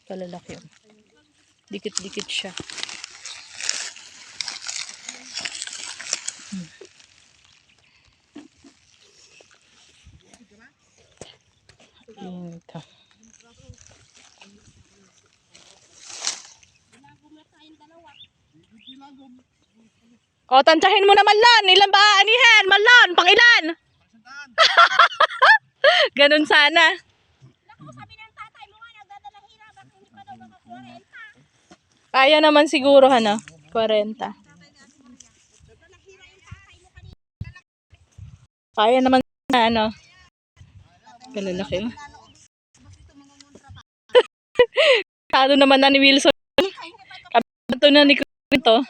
Kalalaki yun. Dikit-dikit siya. Ito. O, tantsahin mo naman lan. Ilan ba anihan? Malon, pang ilan? Ganun sana. Sabi ng tatay mo nga, nagdadala hira, bakit hindi pa daw makakurenta? Kaya naman siguro, 40. Kaya naman na, kalalaki. Kado naman na ni Wilson. Kabato na ni Kwento.